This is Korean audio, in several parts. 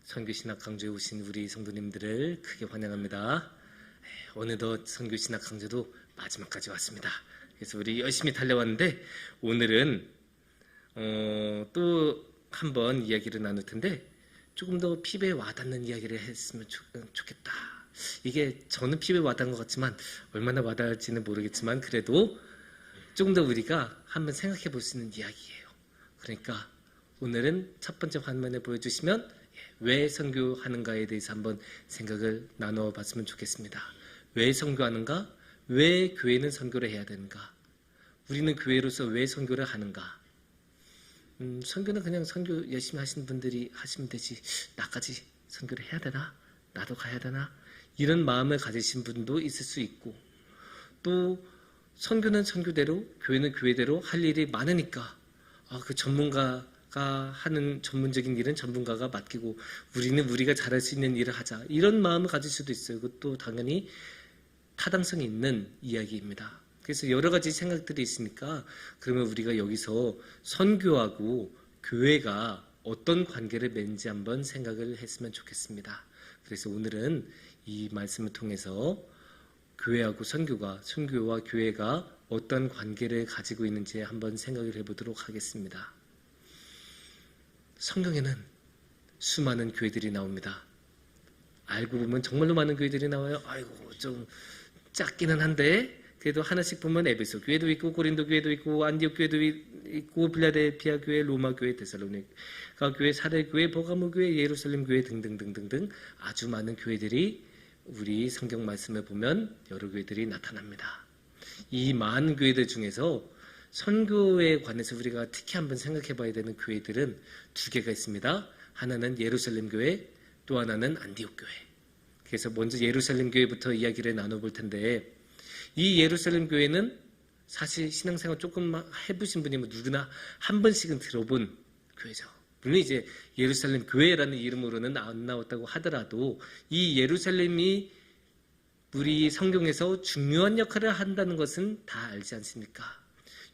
선교신학 강좌에 오신 우리 성도님들을 크게 환영합니다. 어느덧 선교신학 강좌도 마지막까지 왔습니다. 그래서 우리 열심히 달려왔는데 오늘은 또 한번 이야기를 나눌 텐데 조금 더 피부에 와닿는 이야기를 했으면 좋겠다. 이게 저는 피부에 와닿은 것 같지만 얼마나 와닿을지는 모르겠지만 그래도 조금 더 우리가 한번 생각해 볼 수 있는 이야기예요. 그러니까 오늘은 첫 번째 화면에 보여주시면 왜 선교하는가에 대해서 한번 생각을 나눠 봤으면 좋겠습니다. 왜 선교하는가? 왜 교회는 선교를 해야 되는가? 우리는 교회로서 왜 선교를 하는가? 선교는 그냥 선교 열심히 하시는 분들이 하시면 되지 나까지 선교를 해야 되나? 나도 가야 되나? 이런 마음을 가지신 분도 있을 수 있고 또 선교는 선교대로 교회는 교회대로 할 일이 많으니까 그 전문가가 하는 전문적인 일은 전문가가 맡기고 우리는 우리가 잘할 수 있는 일을 하자 이런 마음을 가질 수도 있어요. 그것도 당연히 타당성이 있는 이야기입니다. 그래서 여러 가지 생각들이 있으니까 그러면 우리가 여기서 선교하고 교회가 어떤 관계를 맺는지 한번 생각을 했으면 좋겠습니다. 그래서 오늘은 이 말씀을 통해서 교회하고 선교와 교회가 어떤 관계를 가지고 있는지 한번 생각을 해보도록 하겠습니다. 성경에는 수많은 교회들이 나옵니다. 알고 보면 정말로 많은 교회들이 나와요. 아이고 좀 작기는 한데 그래도 하나씩 보면 에베소 교회도 있고 고린도 교회도 있고 안디옥 교회도 있고 빌라델피아 교회, 로마 교회, 데살로니가 교회, 사대 교회, 버가모 교회, 예루살렘 교회 등등등등등 아주 많은 교회들이 우리 성경 말씀을 보면 여러 교회들이 나타납니다. 이 많은 교회들 중에서 선교에 관해서 우리가 특히 한번 생각해 봐야 되는 교회들은 두 개가 있습니다. 하나는 예루살렘 교회, 또 하나는 안디옥 교회. 그래서 먼저 예루살렘 교회부터 이야기를 나눠볼 텐데 이 예루살렘 교회는 사실 신앙생활 조금 해보신 분이면 누구나 한 번씩은 들어본 교회죠. 물론 이제 예루살렘 교회라는 이름으로는 안 나왔다고 하더라도 이 예루살렘이 우리 성경에서 중요한 역할을 한다는 것은 다 알지 않습니까?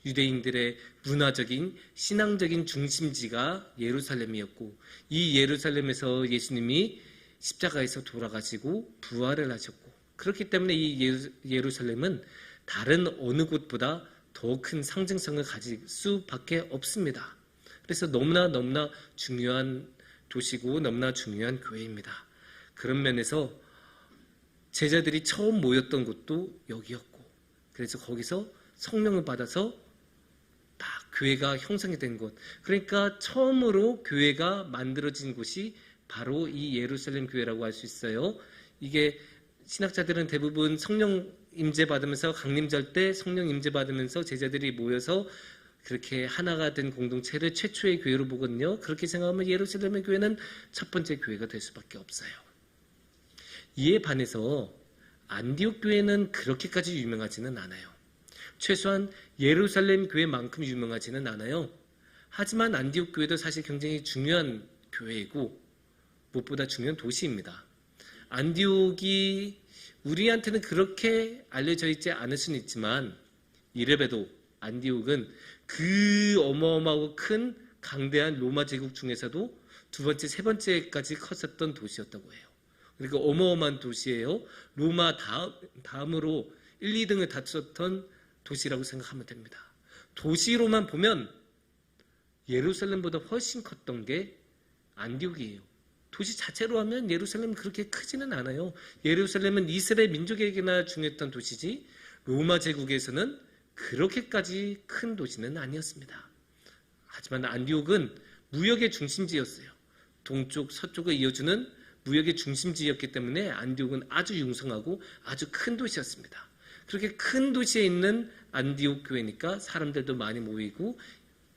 유대인들의 문화적인 신앙적인 중심지가 예루살렘이었고 이 예루살렘에서 예수님이 십자가에서 돌아가시고 부활을 하셨고 그렇기 때문에 이 예루살렘은 다른 어느 곳보다 더 큰 상징성을 가질 수밖에 없습니다. 그래서 너무나 중요한 도시고 너무나 중요한 교회입니다. 그런 면에서 제자들이 처음 모였던 곳도 여기였고 그래서 거기서 성령을 받아서 다 교회가 형성이 된 곳 그러니까 처음으로 교회가 만들어진 곳이 바로 이 예루살렘 교회라고 할 수 있어요. 이게 신학자들은 대부분 성령 임재 받으면서 강림절 때 성령 임재 받으면서 제자들이 모여서 그렇게 하나가 된 공동체를 최초의 교회로 보거든요. 그렇게 생각하면 예루살렘의 교회는 첫 번째 교회가 될 수밖에 없어요. 이에 반해서 안디옥 교회는 그렇게까지 유명하지는 않아요. 최소한 예루살렘 교회만큼 유명하지는 않아요. 하지만 안디옥 교회도 사실 굉장히 중요한 교회이고 무엇보다 중요한 도시입니다. 안디옥이 우리한테는 그렇게 알려져 있지 않을 수는 있지만 이래봬도 안디옥은 그 어마어마하고 큰 강대한 로마 제국 중에서도 두 번째, 세 번째까지 컸었던 도시였다고 해요. 그러니까 어마어마한 도시예요. 로마 다음으로 1, 2등을 다쳤던 도시라고 생각하면 됩니다. 도시로만 보면 예루살렘보다 훨씬 컸던 게 안디옥이에요. 도시 자체로 하면 예루살렘은 그렇게 크지는 않아요. 예루살렘은 이스라엘 민족에게나 중요했던 도시지 로마 제국에서는 그렇게까지 큰 도시는 아니었습니다. 하지만 안디옥은 무역의 중심지였어요. 동쪽, 서쪽을 이어주는 무역의 중심지였기 때문에 안디옥은 아주 융성하고 아주 큰 도시였습니다. 그렇게 큰 도시에 있는 안디옥 교회니까 사람들도 많이 모이고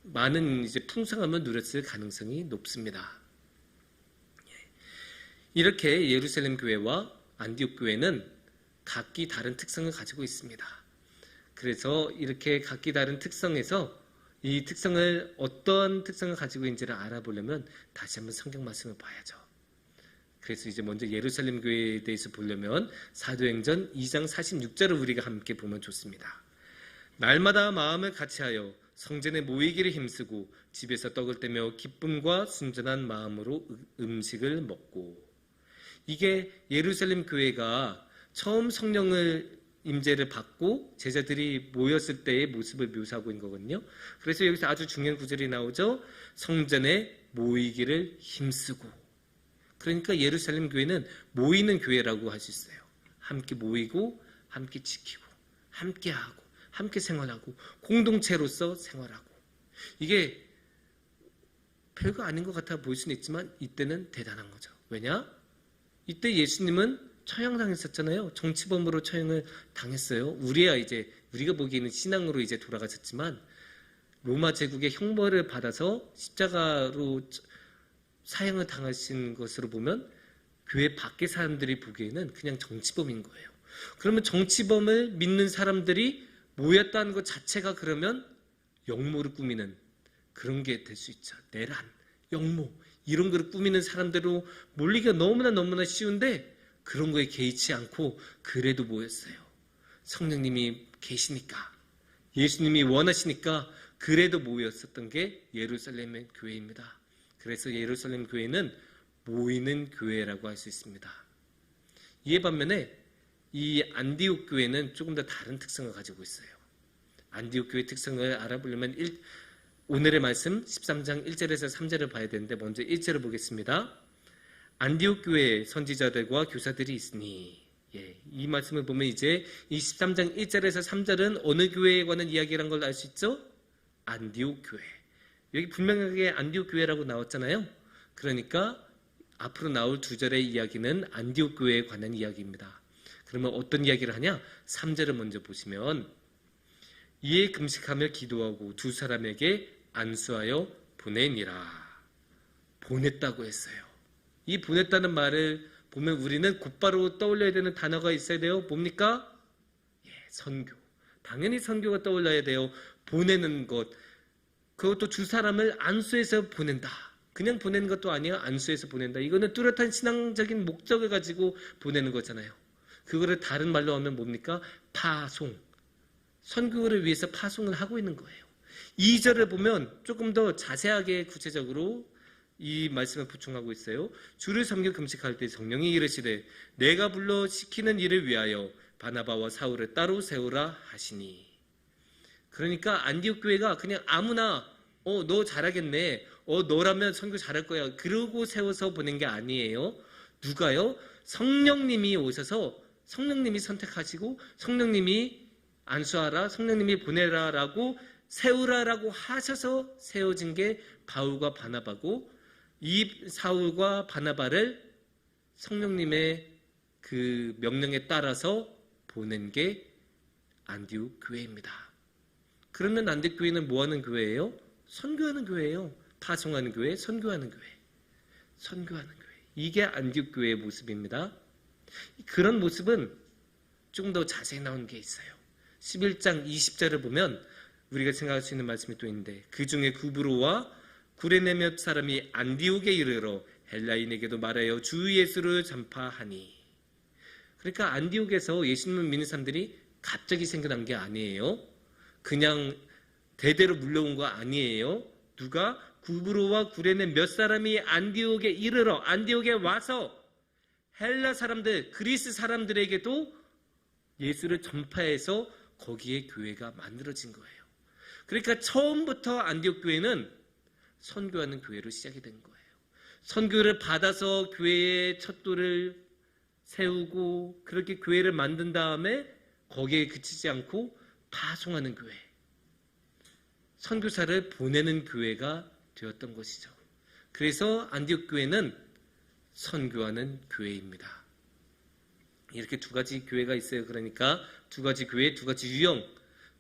많은 풍성함을 누렸을 가능성이 높습니다. 이렇게 예루살렘 교회와 안디옥 교회는 각기 다른 특성을 가지고 있습니다. 그래서 이렇게 각기 다른 특성에서 이 특성을 어떤 특성을 가지고 있는지를 알아보려면 다시 한번 성경 말씀을 봐야죠. 그래서 이제 먼저 예루살렘 교회에 대해서 보려면 사도행전 2장 46절을 우리가 함께 보면 좋습니다. 날마다 마음을 같이하여 성전에 모이기를 힘쓰고 집에서 떡을 떼며 기쁨과 순전한 마음으로 음식을 먹고. 이게 예루살렘 교회가 처음 성령을 임재를 받고 제자들이 모였을 때의 모습을 묘사하고 있는 거거든요. 그래서 여기서 아주 중요한 구절이 나오죠. 성전에 모이기를 힘쓰고. 그러니까 예루살렘 교회는 모이는 교회라고 할 수 있어요. 함께 모이고 함께 지키고 함께 하고 함께 생활하고 공동체로서 생활하고. 이게 별거 아닌 것 같아 보일 수는 있지만 이때는 대단한 거죠. 왜냐? 이때 예수님은 처형당했었잖아요. 정치범으로 처형을 당했어요. 우리가 보기에는 신앙으로 이제 돌아가셨지만 로마 제국의 형벌을 받아서 십자가로 사형을 당하신 것으로 보면 교회 밖의 사람들이 보기에는 그냥 정치범인 거예요. 그러면 정치범을 믿는 사람들이 모였다는 것 자체가 그러면 역모를 꾸미는 그런 게 될 수 있죠. 내란, 역모 이런 거를 꾸미는 사람들로 몰리기가 너무나 쉬운데 그런 거에 개의치 않고 그래도 모였어요. 성령님이 계시니까, 예수님이 원하시니까 그래도 모였었던 게 예루살렘의 교회입니다. 그래서 예루살렘 교회는 모이는 교회라고 할 수 있습니다. 이에 반면에 이 안디옥 교회는 조금 더 다른 특성을 가지고 있어요. 안디옥 교회의 특성을 알아보려면 오늘의 말씀 13장 1절에서 3절을 봐야 되는데 먼저 1절을 보겠습니다. 안디옥 교회에 선지자들과 교사들이 있으니, 이 말씀을 보면 이제 이 13장 1절에서 3절은 어느 교회에 관한 이야기라는 걸 알 수 있죠? 안디옥 교회. 여기 분명하게 안디옥 교회라고 나왔잖아요. 그러니까 앞으로 나올 2절의 이야기는 안디옥 교회에 관한 이야기입니다. 그러면 어떤 이야기를 하냐? 3절을 먼저 보시면 이에 금식하며 기도하고 두 사람에게 안수하여 보내니라. 보냈다고 했어요. 이 보냈다는 말을 보면 우리는 곧바로 떠올려야 되는 단어가 있어야 돼요. 뭡니까? 선교. 당연히 선교가 떠올라야 돼요. 보내는 것. 그것도 두 사람을 안수해서 보낸다. 그냥 보내는 것도 아니야. 안수해서 보낸다. 이거는 뚜렷한 신앙적인 목적을 가지고 보내는 거잖아요. 그거를 다른 말로 하면 뭡니까? 파송. 선교를 위해서 파송을 하고 있는 거예요. 2절을 보면 조금 더 자세하게 구체적으로 이 말씀을 보충하고 있어요. 주를 섬겨 금식할 때 성령이 이르시되 내가 불러 시키는 일을 위하여 바나바와 사울을 따로 세우라 하시니. 그러니까 안디옥 교회가 그냥 아무나 너 잘하겠네. 너라면 선교 잘할 거야. 그러고 세워서 보낸 게 아니에요. 누가요? 성령님이 오셔서 성령님이 선택하시고 성령님이 안수하라, 성령님이 보내라라고 세우라라고 하셔서 세워진 게 바울과 바나바고, 이 사울과 바나바를 성령님의 그 명령에 따라서 보낸 게 안디옥 교회입니다. 그러면 안디옥 교회는 뭐 하는 교회예요? 선교하는 교회예요. 파송하는 교회, 선교하는 교회. 선교하는 교회. 이게 안디옥 교회의 모습입니다. 그런 모습은 조금 더 자세히 나온 게 있어요. 11장 20절을 보면 우리가 생각할 수 있는 말씀이 또 있는데, 그 중에 구브로와 구레네 몇 사람이 안디옥에 이르러 헬라인에게도 말하여 주 예수를 전파하니. 그러니까 안디옥에서 예수님을 믿는 사람들이 갑자기 생겨난 게 아니에요. 그냥 대대로 물려온 거 아니에요. 누가? 구브로와 구레네 몇 사람이 안디옥에 이르러, 안디옥에 와서 헬라 사람들, 그리스 사람들에게도 예수를 전파해서 거기에 교회가 만들어진 거예요. 그러니까 처음부터 안디옥 교회는 선교하는 교회로 시작이 된 거예요. 선교를 받아서 교회의 척도를 세우고 그렇게 교회를 만든 다음에 거기에 그치지 않고 파송하는 교회, 선교사를 보내는 교회가 되었던 것이죠. 그래서 안디옥 교회는 선교하는 교회입니다. 이렇게 두 가지 교회가 있어요. 그러니까 두 가지 교회, 두 가지 유형.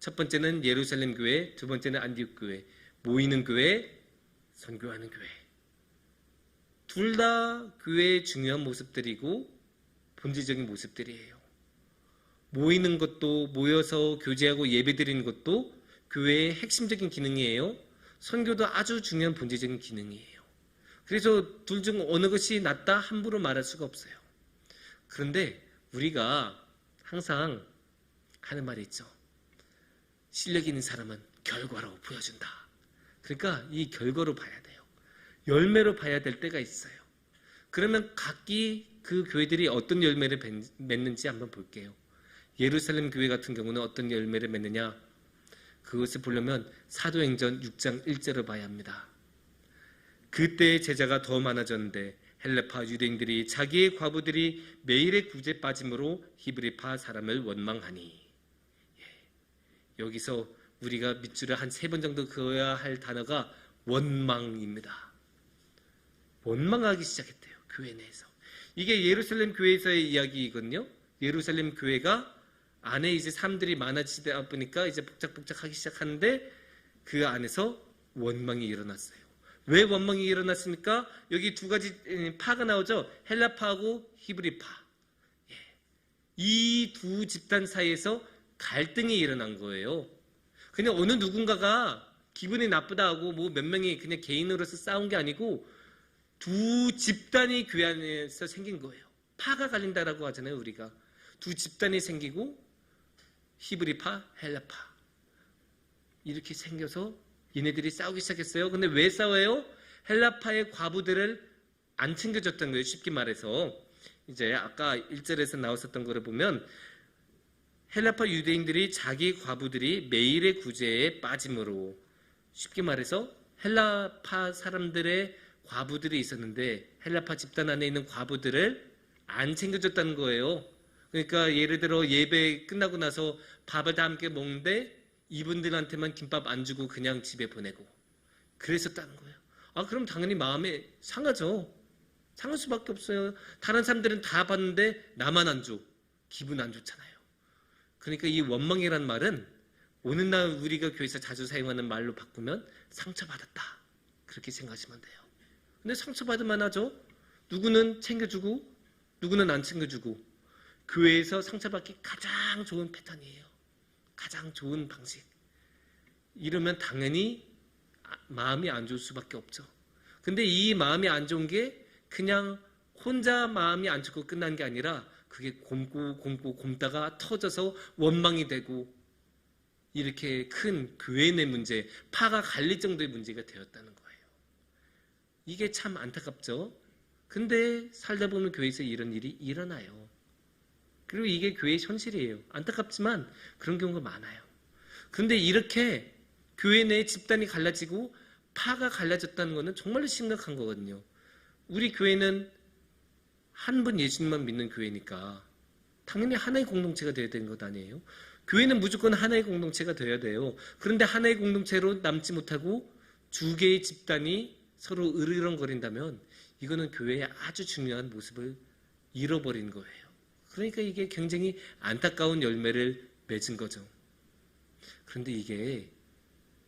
첫 번째는 예루살렘 교회, 두 번째는 안디옥 교회. 모이는 교회, 선교하는 교회. 둘 다 교회의 중요한 모습들이고 본질적인 모습들이에요. 모이는 것도, 모여서 교제하고 예배드리는 것도 교회의 핵심적인 기능이에요. 선교도 아주 중요한 본질적인 기능이에요. 그래서 둘 중 어느 것이 낫다 함부로 말할 수가 없어요. 그런데 우리가 항상 하는 말이 있죠. 실력 있는 사람은 결과로 보여준다. 그러니까 이 결과로 봐야 돼요. 열매로 봐야 될 때가 있어요. 그러면 각기 그 교회들이 어떤 열매를 맺는지 한번 볼게요. 예루살렘 교회 같은 경우는 어떤 열매를 맺느냐? 그것을 보려면 사도행전 6장 1절을 봐야 합니다. 그때 제자가 더 많아졌는데 헬레파 유대인들이 자기의 과부들이 매일의 구제에 빠짐으로 히브리파 사람을 원망하니. 여기서 우리가 밑줄을 한 3번 정도 그어야 할 단어가 원망입니다. 원망하기 시작했대요. 교회 내에서. 이게 예루살렘 교회에서의 이야기이거든요. 예루살렘 교회가 안에 이제 사람들이 많아지다 보니까 이제 복작복작하기 시작하는데 그 안에서 원망이 일어났어요. 왜 원망이 일어났습니까? 여기 2가지 파가 나오죠. 헬라파하고 히브리파. 이 두 집단 사이에서 갈등이 일어난 거예요. 그냥 어느 누군가가 기분이 나쁘다 하고 뭐 몇 명이 그냥 개인으로서 싸운 게 아니고 두 집단이 교회 안에서 생긴 거예요. 파가 갈린다라고 하잖아요. 우리가 두 집단이 생기고 히브리파, 헬라파 이렇게 생겨서 얘네들이 싸우기 시작했어요. 근데 왜 싸워요? 헬라파의 과부들을 안 챙겨줬던 거예요. 쉽게 말해서 이제 아까 1절에서 나왔었던 거를 보면 헬라파 유대인들이 자기 과부들이 매일의 구제에 빠짐으로, 쉽게 말해서 헬라파 사람들의 과부들이 있었는데 헬라파 집단 안에 있는 과부들을 안 챙겨줬다는 거예요. 그러니까 예를 들어 예배 끝나고 나서 밥을 다 함께 먹는데 이분들한테만 김밥 안 주고 그냥 집에 보내고 그랬었다는 거예요. 그럼 당연히 마음에 상하죠. 상할 수밖에 없어요. 다른 사람들은 다 받는데 나만 안 줘. 기분 안 좋잖아요. 그러니까 이 원망이란 말은 오늘날 우리가 교회에서 자주 사용하는 말로 바꾸면 상처받았다. 그렇게 생각하시면 돼요. 근데 상처받을만 하죠. 누구는 챙겨주고 누구는 안 챙겨주고. 교회에서 상처받기 가장 좋은 패턴이에요. 가장 좋은 방식. 이러면 당연히 마음이 안 좋을 수밖에 없죠. 근데 이 마음이 안 좋은 게 그냥 혼자 마음이 안 좋고 끝난 게 아니라 그게 곰다가 터져서 원망이 되고 이렇게 큰 교회 내 문제, 파가 갈릴 정도의 문제가 되었다는 거예요. 이게 참 안타깝죠. 근데 살다 보면 교회에서 이런 일이 일어나요. 그리고 이게 교회의 현실이에요. 안타깝지만 그런 경우가 많아요. 그런데 이렇게 교회 내 집단이 갈라지고 파가 갈라졌다는 것은 정말로 심각한 거거든요. 우리 교회는 한 분 예수님만 믿는 교회니까 당연히 하나의 공동체가 되어야 되는 것 아니에요? 교회는 무조건 하나의 공동체가 되어야 돼요. 그런데 하나의 공동체로 남지 못하고 2개의 집단이 서로 으르렁거린다면 이거는 교회의 아주 중요한 모습을 잃어버린 거예요. 그러니까 이게 굉장히 안타까운 열매를 맺은 거죠. 그런데 이게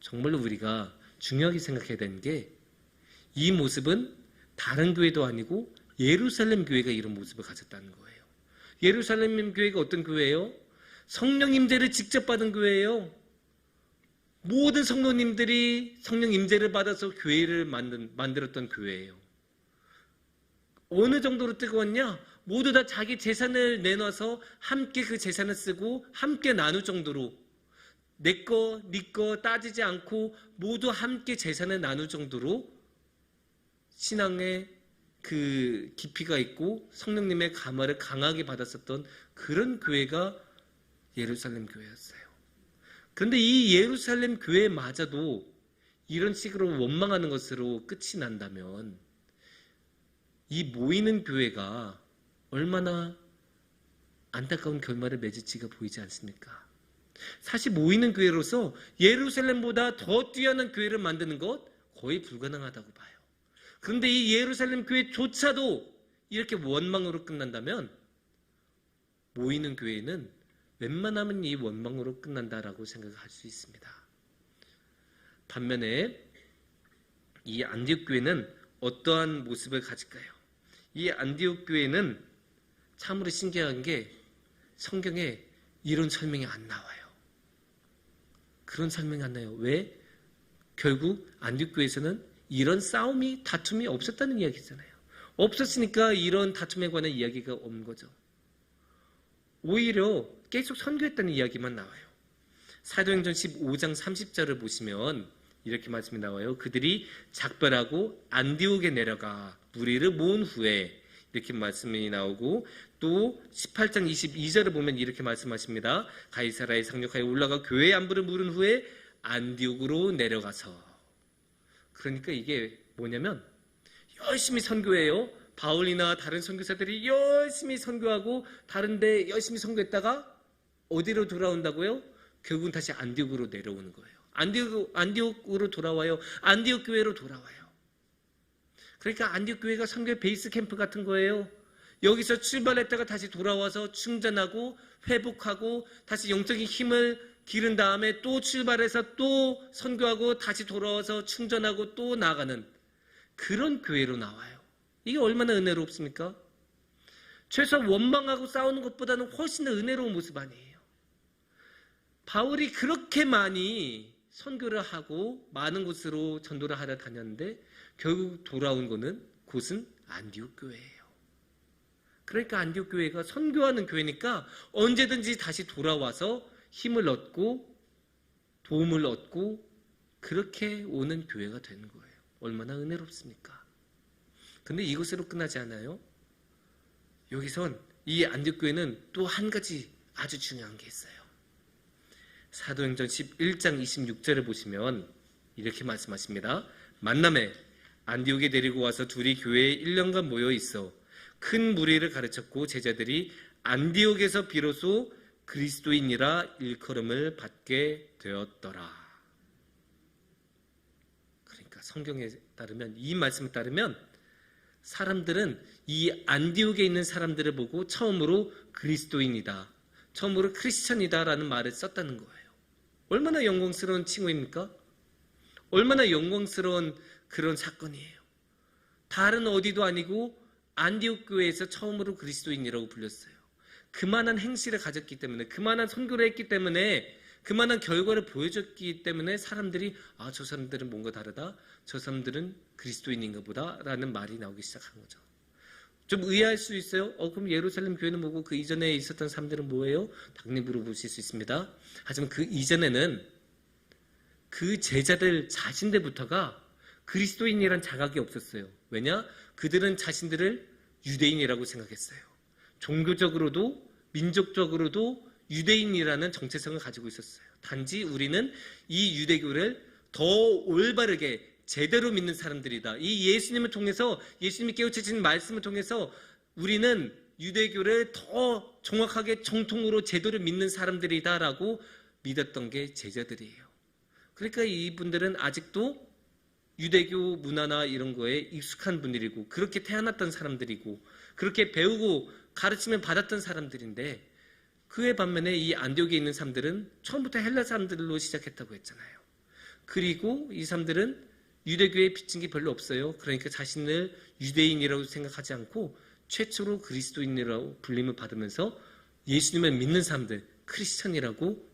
정말로 우리가 중요하게 생각해야 되는 게 이 모습은 다른 교회도 아니고 예루살렘 교회가 이런 모습을 가졌다는 거예요. 예루살렘 교회가 어떤 교회예요? 성령 임재를 직접 받은 교회예요. 모든 성도님들이 성령 임재를 받아서 교회를 만들었던 교회예요. 어느 정도로 뜨거웠냐? 모두 다 자기 재산을 내놔서 함께 그 재산을 쓰고 함께 나눌 정도로 내 거, 네 거 따지지 않고 모두 함께 재산을 나눌 정도로 신앙의 그 깊이가 있고 성령님의 감화를 강하게 받았었던 그런 교회가 예루살렘 교회였어요. 그런데 이 예루살렘 교회마저도 이런 식으로 원망하는 것으로 끝이 난다면 이 모이는 교회가 얼마나 안타까운 결말을 맺을지가 보이지 않습니까? 사실 모이는 교회로서 예루살렘보다 더 뛰어난 교회를 만드는 것 거의 불가능하다고 봐요. 그런데 이 예루살렘 교회조차도 이렇게 원망으로 끝난다면 모이는 교회는 웬만하면 이 원망으로 끝난다라고 생각할 수 있습니다. 반면에 이 안디옥 교회는 어떠한 모습을 가질까요? 이 안디옥 교회는 참으로 신기한 게 성경에 이런 설명이 안 나와요. 그런 설명이 안 나요. 왜? 결국 안디옥 교회에서는 이런 싸움이, 다툼이 없었다는 이야기잖아요. 없었으니까 이런 다툼에 관한 이야기가 없는 거죠. 오히려 계속 선교했다는 이야기만 나와요. 사도행전 15장 30절을 보시면 이렇게 말씀이 나와요. 그들이 작별하고 안디옥에 내려가 무리를 모은 후에 이렇게 말씀이 나오고, 또 18장 22절을 보면 이렇게 말씀하십니다. 가이사라에 상륙하여 올라가 교회의 안부를 물은 후에 안디옥으로 내려가서. 그러니까 이게 뭐냐면 열심히 선교해요. 바울이나 다른 선교사들이 열심히 선교하고 다른데 열심히 선교했다가 어디로 돌아온다고요? 결국은 다시 안디옥으로 내려오는 거예요. 안디옥으로 돌아와요. 안디옥 교회로 돌아와요. 그러니까 안디옥 교회가 선교의 베이스 캠프 같은 거예요. 여기서 출발했다가 다시 돌아와서 충전하고 회복하고 다시 영적인 힘을 기른 다음에 또 출발해서 또 선교하고 다시 돌아와서 충전하고 또 나아가는 그런 교회로 나와요. 이게 얼마나 은혜롭습니까? 최소 원망하고 싸우는 것보다는 훨씬 더 은혜로운 모습 아니에요. 바울이 그렇게 많이 선교를 하고 많은 곳으로 전도를 하러 다녔는데 결국 돌아온 곳은 안디옥 교회예요. 그러니까 안디옥 교회가 선교하는 교회니까 언제든지 다시 돌아와서 힘을 얻고 도움을 얻고 그렇게 오는 교회가 되는 거예요. 얼마나 은혜롭습니까? 근데 이것으로 끝나지 않아요. 여기선 이 안디옥 교회는 또 한 가지 아주 중요한 게 있어요. 사도행전 11장 26절을 보시면 이렇게 말씀하십니다. 만남에 안디옥에 데리고 와서 둘이 교회에 1년간 모여 있어 큰 무리를 가르쳤고 제자들이 안디옥에서 비로소 그리스도인이라 일컬음을 받게 되었더라. 그러니까 성경에 따르면, 이 말씀에 따르면 사람들은 이 안디옥에 있는 사람들을 보고 처음으로 그리스도인이다, 처음으로 크리스천이다라는 말을 썼다는 거예요. 얼마나 영광스러운 칭호입니까? 얼마나 영광스러운 그런 사건이에요. 다른 어디도 아니고 안디옥 교회에서 처음으로 그리스도인이라고 불렸어요. 그만한 행실을 가졌기 때문에, 그만한 선교를 했기 때문에, 그만한 결과를 보여줬기 때문에 사람들이 저 사람들은 뭔가 다르다, 저 사람들은 그리스도인인가 보다 라는 말이 나오기 시작한 거죠. 좀 의아할 수 있어요. 그럼 예루살렘 교회는 뭐고 그 이전에 있었던 사람들은 뭐예요? 당연히 물어보실 수 있습니다. 하지만 그 이전에는 그 제자들 자신들부터가 그리스도인이란 자각이 없었어요. 왜냐? 그들은 자신들을 유대인이라고 생각했어요. 종교적으로도 민족적으로도 유대인이라는 정체성을 가지고 있었어요. 단지 우리는 이 유대교를 더 올바르게 제대로 믿는 사람들이다. 이 예수님을 통해서, 예수님이 깨우쳐진 말씀을 통해서 우리는 유대교를 더 정확하게 정통으로 제대로 믿는 사람들이다라고 믿었던 게 제자들이에요. 그러니까 이분들은 아직도 유대교 문화나 이런 거에 익숙한 분들이고, 그렇게 태어났던 사람들이고, 그렇게 배우고 가르침을 받았던 사람들인데, 그에 반면에 이 안디옥에 있는 사람들은 처음부터 헬라 사람들로 시작했다고 했잖아요. 그리고 이 사람들은 유대교에 비친 게 별로 없어요. 그러니까 자신을 유대인이라고 생각하지 않고 최초로 그리스도인이라고 불림을 받으면서 예수님을 믿는 사람들, 크리스천이라고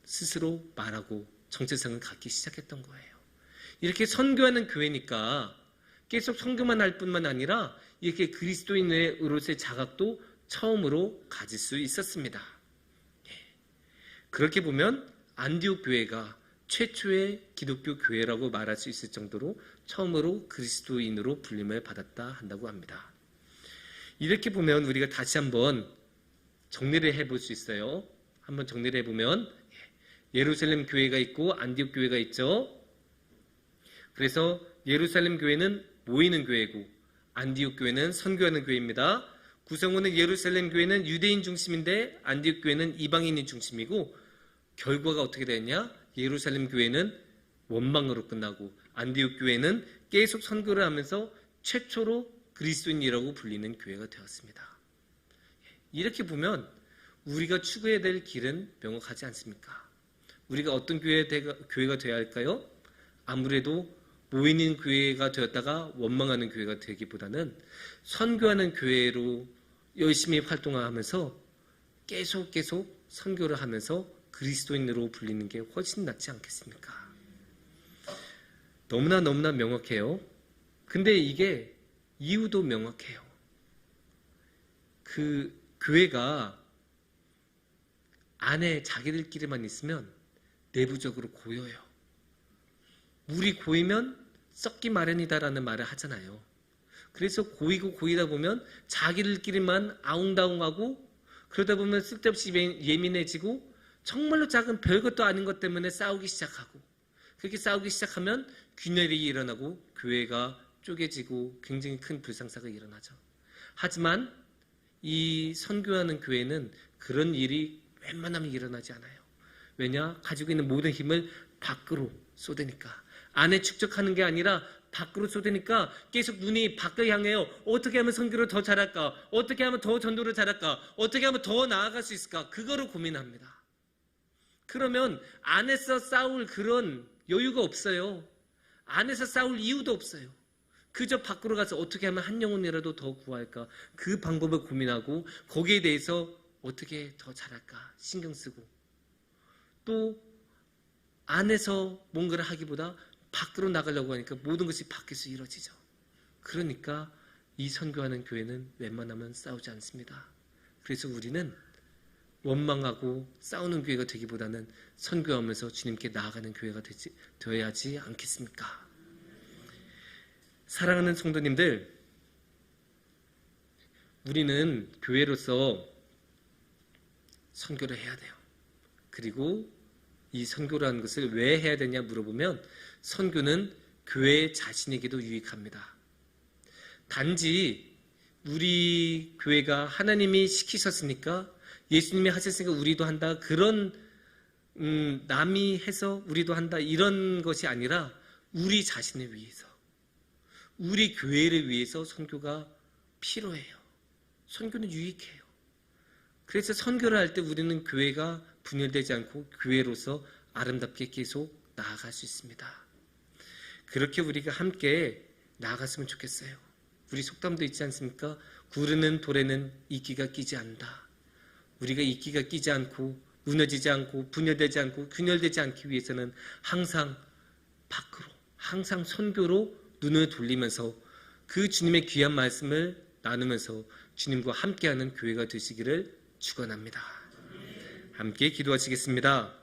스스로 말하고 정체성을 갖기 시작했던 거예요. 이렇게 선교하는 교회니까 계속 선교만 할 뿐만 아니라 이렇게 그리스도인으로서의 자각도 처음으로 가질 수 있었습니다. 그렇게 보면 안디옥 교회가 최초의 기독교 교회라고 말할 수 있을 정도로 처음으로 그리스도인으로 불림을 받았다 한다고 합니다. 이렇게 보면 우리가 다시 한번 정리를 해볼 수 있어요. 한번 정리를 해보면 예루살렘 교회가 있고 안디옥 교회가 있죠. 그래서 예루살렘 교회는 모이는 교회고 안디옥 교회는 선교하는 교회입니다. 구성원은 예루살렘 교회는 유대인 중심인데 안디옥 교회는 이방인이 중심이고, 결과가 어떻게 되었냐? 예루살렘 교회는 원망으로 끝나고 안디옥 교회는 계속 선교를 하면서 최초로 그리스도인이라고 불리는 교회가 되었습니다. 이렇게 보면 우리가 추구해야 될 길은 명확하지 않습니까? 우리가 어떤 교회가 되어야 할까요? 아무래도 모이는 교회가 되었다가 원망하는 교회가 되기보다는 선교하는 교회로 열심히 활동하면서 계속 선교를 하면서 그리스도인으로 불리는 게 훨씬 낫지 않겠습니까? 너무나 명확해요. 근데 이게 이유도 명확해요. 그 교회가 안에 자기들끼리만 있으면 내부적으로 고여요. 물이 고이면 썩기 마련이다라는 말을 하잖아요. 그래서 고이고 고이다 보면 자기들끼리만 아웅다웅하고 그러다 보면 쓸데없이 예민해지고 정말로 작은 별것도 아닌 것 때문에 싸우기 시작하고 그렇게 싸우기 시작하면 균열이 일어나고 교회가 쪼개지고 굉장히 큰 불상사가 일어나죠. 하지만 이 선교하는 교회는 그런 일이 웬만하면 일어나지 않아요. 왜냐? 가지고 있는 모든 힘을 밖으로 쏟으니까. 안에 축적하는 게 아니라 밖으로 쏟으니까 계속 눈이 밖을 향해요. 어떻게 하면 선교를 더 잘할까? 어떻게 하면 더 전도를 잘할까? 어떻게 하면 더 나아갈 수 있을까? 그거를 고민합니다. 그러면 안에서 싸울 그런 여유가 없어요. 안에서 싸울 이유도 없어요. 그저 밖으로 가서 어떻게 하면 한 영혼이라도 더 구할까? 그 방법을 고민하고 거기에 대해서 어떻게 더 잘할까? 신경 쓰고 또 안에서 뭔가를 하기보다 밖으로 나가려고 하니까 모든 것이 밖에서 이루어지죠. 그러니까 이 선교하는 교회는 웬만하면 싸우지 않습니다. 그래서 우리는 원망하고 싸우는 교회가 되기보다는 선교하면서 주님께 나아가는 교회가 되어야 하지 않겠습니까? 사랑하는 성도님들, 우리는 교회로서 선교를 해야 돼요. 그리고 이 선교라는 것을 왜 해야 되냐 물어보면 선교는 교회 자신에게도 유익합니다. 단지 우리 교회가 하나님이 시키셨으니까 예수님이 하셨으니까 우리도 한다 그런 남이 해서 우리도 한다 이런 것이 아니라 우리 자신을 위해서 우리 교회를 위해서 선교가 필요해요. 선교는 유익해요. 그래서 선교를 할 때 우리는 교회가 분열되지 않고 교회로서 아름답게 계속 나아갈 수 있습니다. 그렇게 우리가 함께 나아갔으면 좋겠어요. 우리 속담도 있지 않습니까? 구르는 돌에는 이끼가 끼지 않는다. 우리가 이끼가 끼지 않고 무너지지 않고 분열되지 않고 균열되지 않기 위해서는 항상 밖으로 항상 선교로 눈을 돌리면서 그 주님의 귀한 말씀을 나누면서 주님과 함께하는 교회가 되시기를 축원합니다. 함께 기도하시겠습니다.